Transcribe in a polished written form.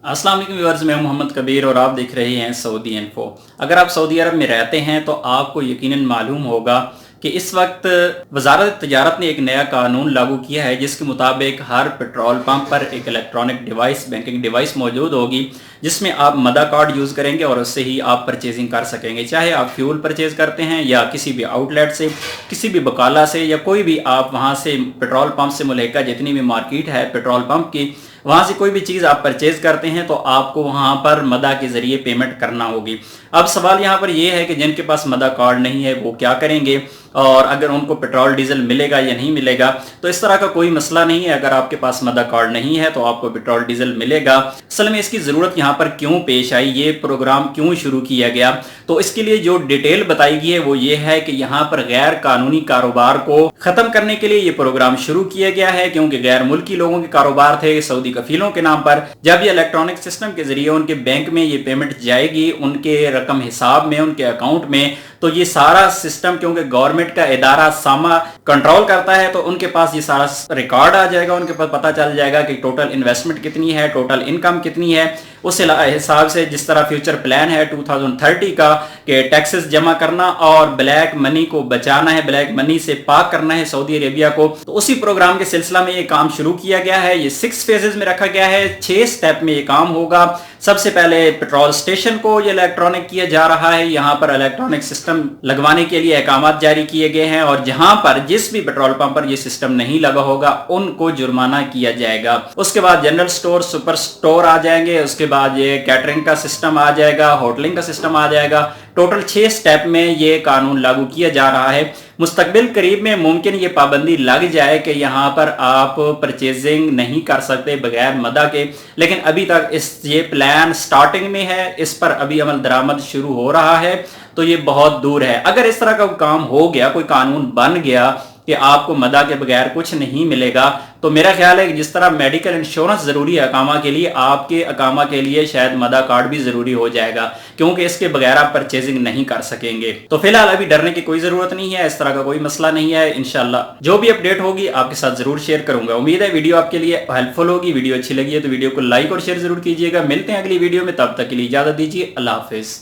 अस्सलाम वालेकुम व्यूअर्स, मैं हूं मोहम्मद कबीर और आप देख रहे हैं सऊदी इन्फो। अगर आप सऊदी अरब में रहते हैं तो आपको यकीनन मालूम होगा कि इस वक्त वजारत तजारत ने एक नया कानून लागू किया है जिसके मुताबिक हर पेट्रोल पंप पर एक इलेक्ट्रॉनिक डिवाइस, बैंकिंग डिवाइस मौजूद होगी जिसमें आप मदा कार्ड यूज़ करेंगे और उससे ही आप परचेजिंग कर सकेंगे। चाहे आप फ्यूल परचेज करते हैं या किसी भी आउटलेट से, किसी भी बकाला से या कोई भी आप वहाँ से पेट्रोल पंप से मुल्हिका जितनी भी मार्केट है पेट्रोल पंप की, वहाँ से कोई भी चीज़ आप परचेज करते हैं तो आपको वहाँ पर मदा के ज़रिए पेमेंट करना होगी। अब सवाल यहाँ पर यह है कि जिनके पास मदा कार्ड नहीं है वो क्या करेंगे और अगर उनको पेट्रोल डीजल मिलेगा या नहीं मिलेगा। तो इस तरह का कोई मसला नहीं है। अगर आपके पास मदा कार्ड नहीं है तो आपको पेट्रोल डीजल मिलेगा। असल में इसकी ज़रूरत यहाँ पर क्यों पेश आई, ये प्रोग्राम क्यों शुरू किया गया, तो इसके लिए जो डिटेल बताई गई है वो ये है कि यहाँ पर गैर कानूनी कारोबार को ख़त्म करने के लिए ये प्रोग्राम शुरू किया गया है, क्योंकि गैर मुल्की लोगों के कारोबार थे सऊदी कफीलों के नाम पर। जब ये इलेक्ट्रॉनिक सिस्टम के जरिए उनके बैंक में ये पेमेंट जाएगी, उनके रकम हिसाब में, उनके अकाउंट में, तो ये सारा सिस्टम क्योंकि गवर्नमेंट का इदारा सामा कंट्रोल करता है तो उनके पास ये सारा रिकॉर्ड आ जाएगा, उनके पास पता चल जाएगा कि टोटल इन्वेस्टमेंट कितनी है, टोटल इनकम कितनी है। उस हिसाब से जिस तरह फ्यूचर प्लान है 2030 का कि टैक्सेस जमा करना और ब्लैक मनी को बचाना है, ब्लैक मनी से पाक करना है सऊदी अरेबिया को, तो उसी प्रोग्राम के सिलसिला में ये काम शुरू किया गया है। ये 6 फेजेस में रखा गया है, 6 स्टेप में ये काम होगा। सबसे पहले पेट्रोल स्टेशन को ये इलेक्ट्रॉनिक किया जा रहा है। यहाँ पर इलेक्ट्रॉनिक सिस्टम लगवाने के लिए अहकामात जारी किए गए हैं और जहां पर जिस भी पेट्रोल पंप पर ये सिस्टम नहीं लगा होगा उनको जुर्माना किया जाएगा। उसके बाद जनरल स्टोर, सुपर स्टोर आ जाएंगे। उसके बाद ये कैटरिंग का सिस्टम आ जाएगा, होटलिंग का सिस्टम आ जाएगा। टोटल 6 स्टेप में ये कानून लागू किया जा रहा है। मुस्तकबिल करीब में मुमकिन ये पाबंदी लग जाए कि यहाँ पर आप परचेजिंग नहीं कर सकते बगैर मदा के, लेकिन अभी तक ये प्लान स्टार्टिंग में है, इस पर अभी अमल दरामद शुरू हो रहा है, तो ये बहुत दूर है। अगर इस तरह का काम हो गया, कोई कानून बन गया कि आपको मदा के बगैर कुछ नहीं मिलेगा, तो मेरा ख्याल है कि जिस तरह मेडिकल इंश्योरेंस ज़रूरी है अकामा के लिए, आपके अकामा के लिए शायद मदा कार्ड भी ज़रूरी हो जाएगा, क्योंकि इसके बगैर आप परचेजिंग नहीं कर सकेंगे। तो फिलहाल अभी डरने की कोई ज़रूरत नहीं है, इस तरह का कोई मसला नहीं है। इंशाल्लाह जो भी अपडेट होगी आपके साथ ज़रूर शेयर करूंगा। उम्मीद है वीडियो आपके लिए हेल्पफुल होगी। वीडियो अच्छी लगी है तो वीडियो को लाइक और शेयर ज़रूर कीजिएगा। मिलते हैं अगली वीडियो में, तब तक के लिए इजाज़त दीजिए। अल्लाह हाफिज़।